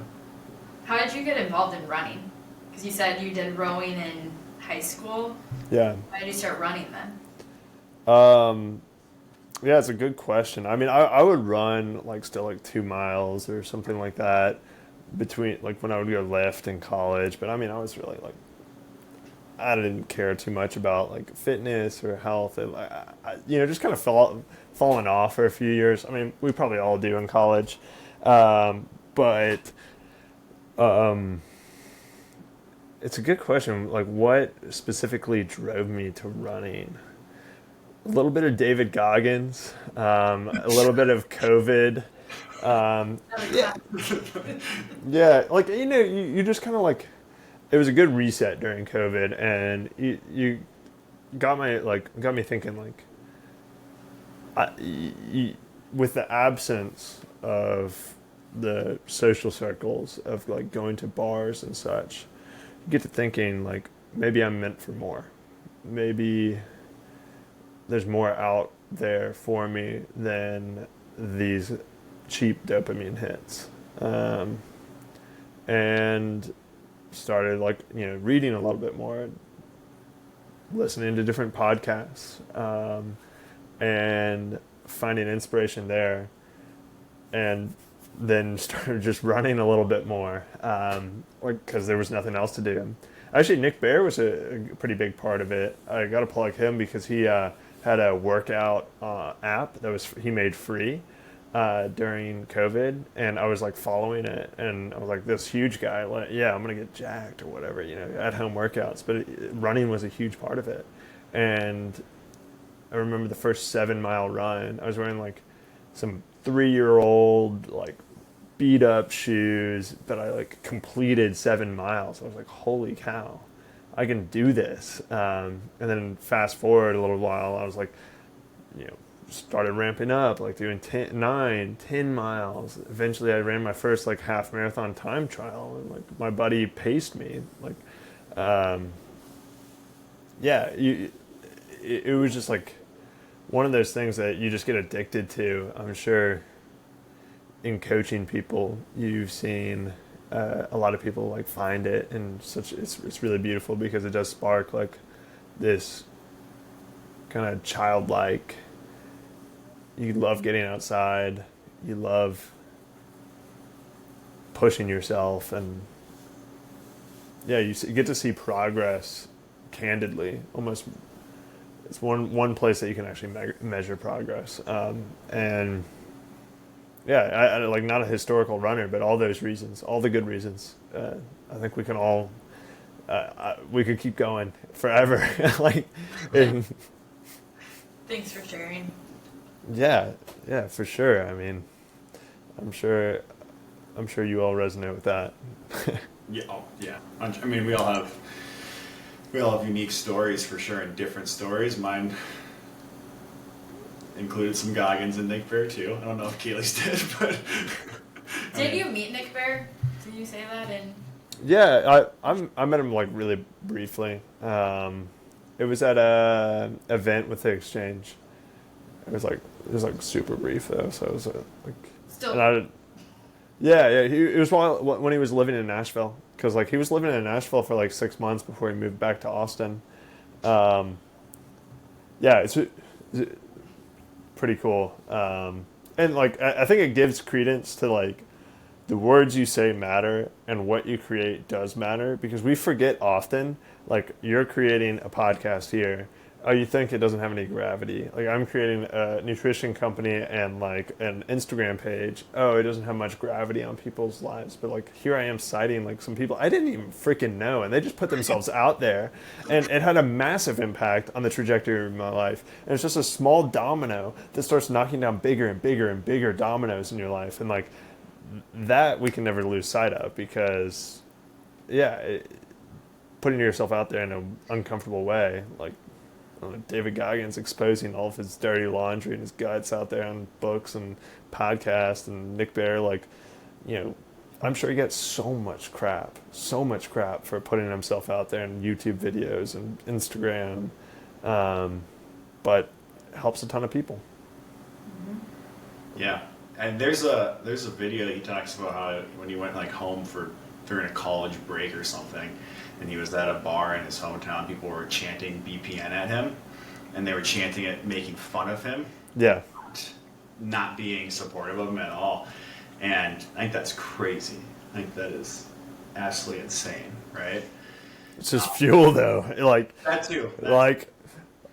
How did you get involved in running? Because you said you did rowing in high school. Yeah. Why did you start running then? Yeah, it's a good question. I mean, I would run still 2 miles or something like that between when I would go lift in college. But I mean, I was really I didn't care too much about fitness or health. Just kind of falling off for a few years. I mean, we probably all do in college, but it's a good question. What specifically drove me to running? A little bit of David Goggins, a little bit of COVID. You just kind of it was a good reset during COVID, and you got me thinking with the absence of the social circles of going to bars and such, you get to thinking maybe I'm meant for more. Maybe there's more out there for me than these cheap dopamine hits. And started reading a little bit more, listening to different podcasts, and finding inspiration there, and then started just running a little bit more, because there was nothing else to do. Actually, Nick Bear was a pretty big part of it. I got to plug him because he had a workout app that he made free during COVID, and I was following it, and I was this huge guy, I'm gonna get jacked or whatever, at home workouts, but running was a huge part of it. And I remember the first 7 mile run, I was wearing some 3-year-old beat up shoes, but I completed 7 miles. I was holy cow, I can do this. And then fast forward a little while, I was started ramping up, doing 10 miles. Eventually I ran my first half marathon time trial, and my buddy paced me. It was just one of those things that you just get addicted to. I'm sure in coaching people, you've seen a lot of people find it, and it's really beautiful because it does spark this kind of childlike. You love getting outside, you love pushing yourself, and you get to see progress candidly. Almost, it's one place that you can actually measure progress. And I not a historical runner, but all those reasons, all the good reasons. I think we can all we could keep going forever. Thanks for sharing. Yeah, for sure. I mean, I'm sure you all resonate with that. Yeah. I mean, we all have unique stories for sure, and different stories. Mine included some Goggins and Nick Bear too. I don't know if Keely's did, but Did you meet Nick Bear? Did you say that? Yeah, I met him really briefly. It was at a event with the Exchange. It was like super brief though, so it was like. Still. And yeah. It was when he was living in Nashville, because like he was living in Nashville for like 6 months before he moved back to Austin. Yeah, it's pretty cool. And like I think it gives credence to like the words you say matter and what you create does matter, because we forget often, like you're creating a podcast here. Oh, you think it doesn't have any gravity. Like I'm creating a nutrition company and like an Instagram page. Oh, it doesn't have much gravity on people's lives. But like here I am citing like some people I didn't even freaking know, and they just put themselves out there, and it had a massive impact on the trajectory of my life. And it's just a small domino that starts knocking down bigger and bigger and bigger dominoes in your life. And like that we can never lose sight of, because putting yourself out there in an uncomfortable way, like David Goggins exposing all of his dirty laundry and his guts out there on books and podcasts, and Nick Bare, like, I'm sure he gets so much crap for putting himself out there in YouTube videos and Instagram, but it helps a ton of people. Yeah, and there's a video that he talks about how when he went like home during a college break or something, and he was at a bar in his hometown, people were chanting BPN at him, and they were chanting it, making fun of him. Yeah. Not being supportive of him at all. And I think that's crazy. I think that is absolutely insane, right? It's just fuel, though. Like that too. Like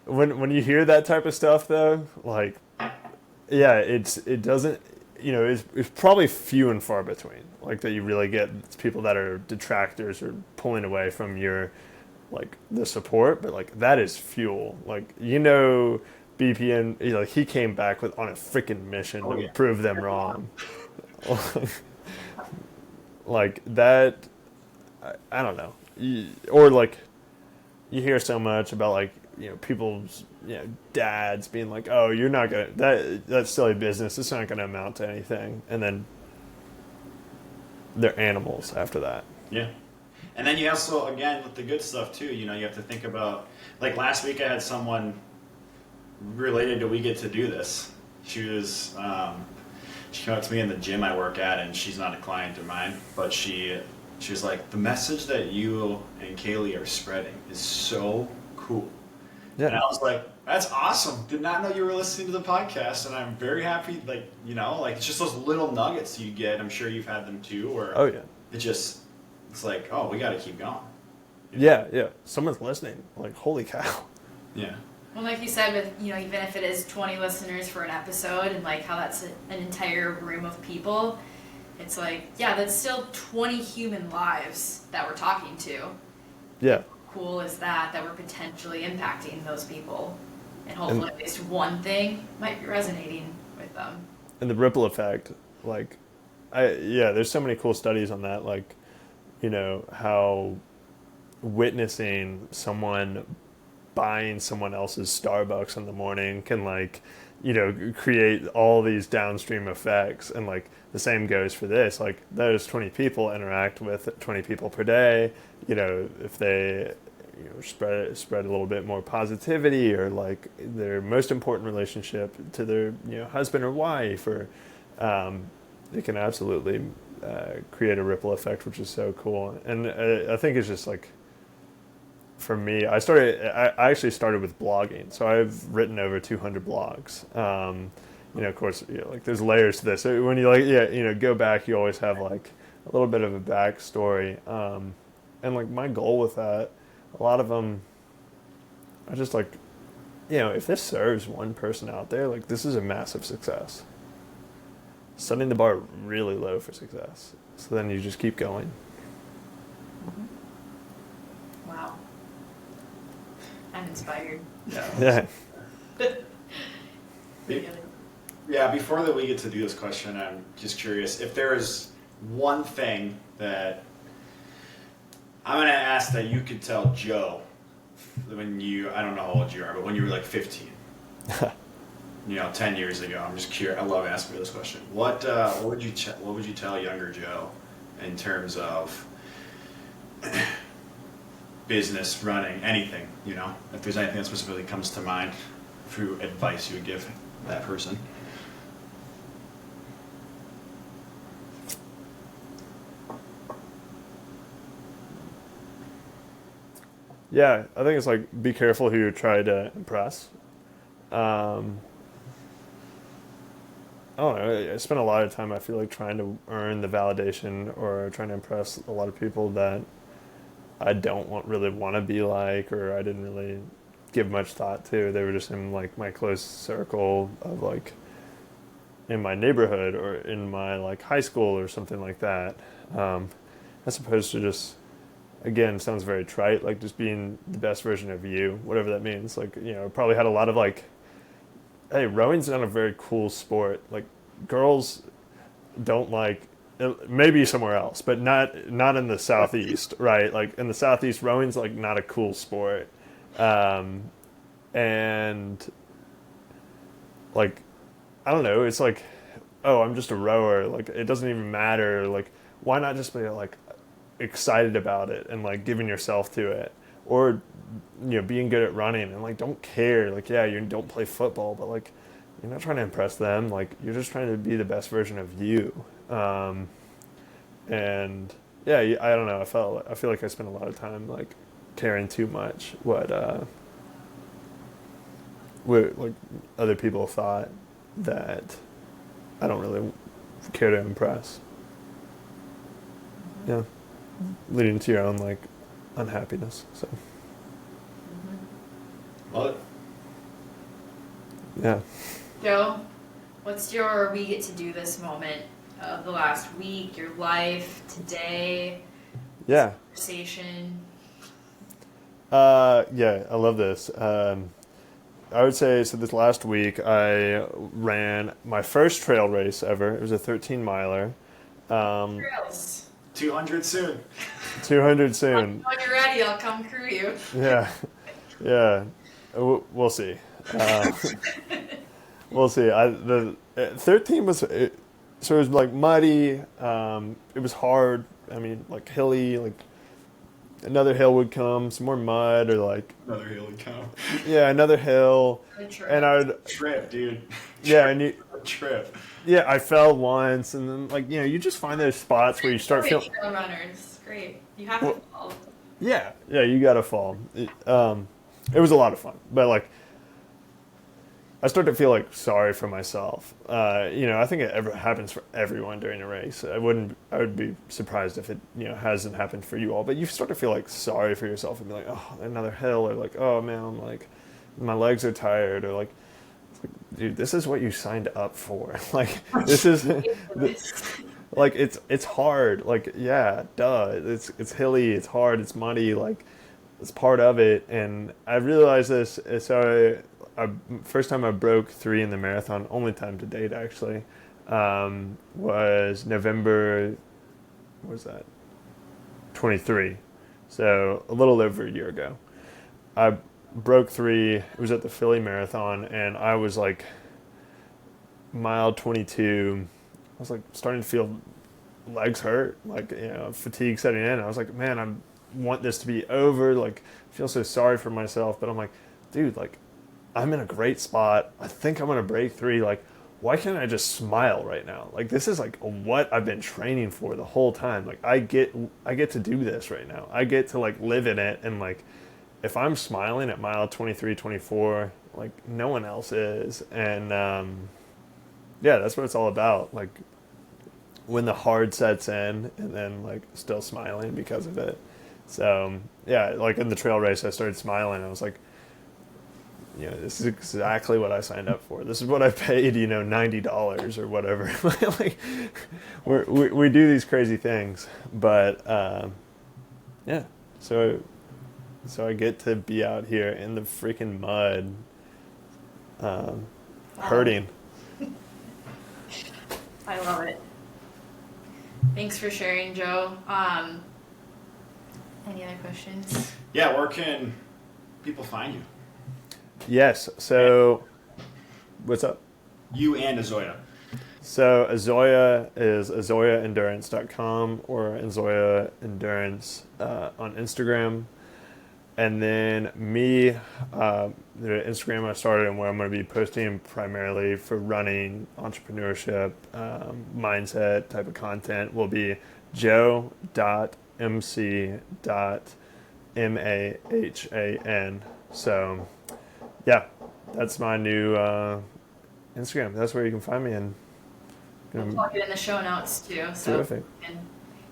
when you hear that type of stuff, though, like, yeah, it doesn't, it's probably few and far between. Like that you really get people that are detractors or pulling away from your, like, the support, but like that is fuel. Like, BPN, like he came back on a freaking mission to prove them wrong. Like that, I don't know. Or like you hear so much about like, people's, dads being like, oh, you're not gonna, that's silly business, it's not gonna amount to anything, and then they're animals after that. Yeah. And then you also, again, with the good stuff too, you have to think about, like last week I had someone related to We Get to Do This. She was, she came up to me in the gym I work at, and she's not a client of mine, but she was like, the message that you and Kaylee are spreading is so cool. Yeah. And I was like, that's awesome. Did not know you were listening to the podcast, and I'm very happy. Like, it's just those little nuggets you get. I'm sure you've had them too. Or oh yeah, it's like, oh, we got to keep going. Yeah. Someone's listening. Like, holy cow. Yeah. Well, like you said, with even if it is 20 listeners for an episode, and like how that's an entire room of people, it's like, yeah, that's still 20 human lives that we're talking to. Yeah. Cool is that we're potentially impacting those people, and hopefully at least one thing might be resonating with them. And the ripple effect, like, there's so many cool studies on that, like, how witnessing someone buying someone else's Starbucks in the morning can, like, create all these downstream effects. And like the same goes for this, like those 20 people interact with 20 people per day, if they spread a little bit more positivity, or like their most important relationship to their husband or wife, or it can absolutely create a ripple effect, which is so cool. And I think it's just like, for me, I actually started with blogging, so I've written over 200 blogs. Of course, like there's layers to this. So when you go back, you always have like a little bit of a backstory. And like my goal with that, a lot of them, I just like, if this serves one person out there, like this is a massive success. Setting the bar really low for success. So then you just keep going. Wow. I'm inspired. Yeah. Yeah, before that we get to do this question, I'm just curious if there is one thing that I'm going to ask that you could tell Joe when I don't know how old you are, but when you were like 15, 10 years ago. I'm just curious. I love asking you this question. What would you tell younger Joe in terms of business, running, anything, if there's anything that specifically comes to mind through advice you would give that person. Yeah, I think it's like be careful who you try to impress. Um, I don't know. I spent a lot of time, I feel like, trying to earn the validation or trying to impress a lot of people that I don't really want to be like, or I didn't really give much thought to. They were just in like my close circle of like in my neighborhood or in my like high school or something like that. As opposed to just, again, sounds very trite, like just being the best version of you, whatever that means. Like, probably had a lot of like, hey, rowing's not a very cool sport. Like, girls don't like, maybe somewhere else, but not in the Southeast, right? Like in the Southeast, rowing's like not a cool sport. And like, I don't know, it's like, oh, I'm just a rower. Like, it doesn't even matter. Like, why not just be like excited about it and like giving yourself to it, or being good at running and like don't care, like, yeah, you don't play football, but like you're not trying to impress them, like you're just trying to be the best version of you. And yeah, I don't know, I feel like I spent a lot of time like caring too much what like other people thought that I don't really care to impress. Yeah, leading to your own like unhappiness. So Love it. yeah. Joe, what's your we get to do this moment of the last week, your life, today, Yeah. conversation? Yeah, I love this. I would say, so this last week I ran my first trail race ever. It was a 13 miler. Trails. 200 soon. 200 soon. When you're ready, I'll come crew you. Yeah. Yeah. We'll see. We'll see. The 13 was, so it was like muddy. It was hard. I mean, like hilly, like another hill would come, some more mud, or like Another hill would come. yeah, another hill, Trip. and I would Trip, dude. yeah, and Trip. yeah, I fell once, and then like you just find those spots where you start feeling. Trail runners, great. You have to fall. Yeah, you gotta fall. It was a lot of fun, but like I start to feel like sorry for myself. I think it ever happens for everyone during a race. I would be surprised if it hasn't happened for you all. But you start to feel like sorry for yourself and be like, oh, another hill, or like, oh man, I'm like, my legs are tired, or like, dude, this is what you signed up for. Like, this is like it's hard. Like, yeah, duh. It's hilly, it's hard, it's muddy. Like, it's part of it. And I realized this. So first time I broke 3 in the marathon, only time to date actually, was November. What was that? 23. So a little over a year ago. I broke 3. It was at the Philly Marathon, and I was like mile 22. I was like starting to feel legs hurt, like fatigue setting in. I was like, man, I want this to be over. Like, I feel so sorry for myself, but I'm like, dude, like, I'm in a great spot. I think I'm gonna break 3. Like, why can't I just smile right now? Like, this is like what I've been training for the whole time. Like, I get to do this right now. I get to like live in it, and like, if I'm smiling at mile 23, 24, like no one else is. And yeah, that's what it's all about. Like, when the hard sets in, and then like still smiling because of it. So yeah, like in the trail race, I started smiling. I was like, this is exactly what I signed up for. This is what I paid, $90 or whatever. Like, we do these crazy things, but yeah. So I get to be out here in the freaking mud, hurting. I love it. Thanks for sharing, Joe. Any other questions? Yeah, where can people find you? Yes. So, what's up? You and Azoia. So Azoia is azoiaendurance.com or Azoia Endurance on Instagram. And then me, the Instagram I started and where I'm going to be posting primarily for running, entrepreneurship, mindset type of content will be joe.mc.mahan. So, yeah, that's my new Instagram. That's where you can find me. And We'll plug it in the show notes too, so terrific. you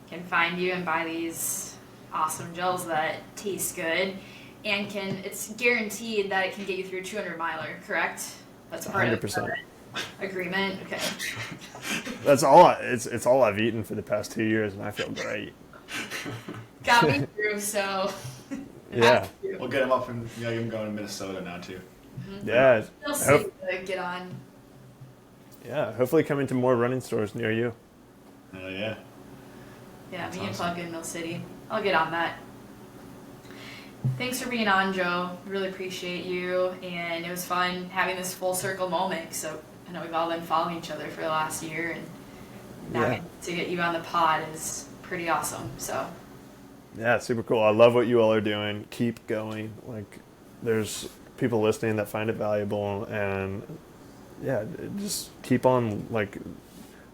can find you and buy these awesome gels that taste good, and it's guaranteed that it can get you through a 200 miler, correct? That's part 100%. of the agreement. Okay. That's all. It's all I've eaten for the past 2 years, and I feel great. Got me through, so. Yeah. We'll get him up and get him going to Minnesota now too. Yeah. Still see to get on. Yeah. Hopefully, coming to more running stores near you. Hell yeah. Yeah, That's me and awesome. Plug in Mill City. I'll get on that. Thanks for being on, Joe. Really appreciate you, and it was fun having this full circle moment. So I know we've all been following each other for the last year, and now Yeah. to get you on the pod is pretty awesome. So Yeah, super cool. I love what you all are doing. Keep going. Like, there's people listening that find it valuable, and yeah, just keep on like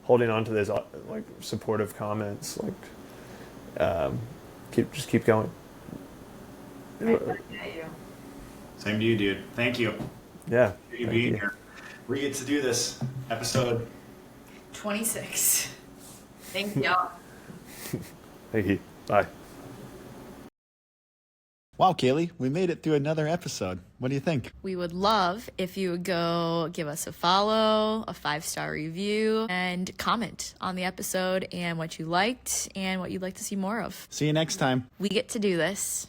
holding on to those like supportive comments. Like, keep going. right back at you. Same to you, dude. Thank you. Yeah. You thank being you. here. We get to do this episode. 26. Thank y'all. Thank you. Bye. Wow, Kaylee, we made it through another episode. What do you think? We would love if you would go give us a follow, a 5-star review, and comment on the episode and what you liked and what you'd like to see more of. See you next time. We get to do this.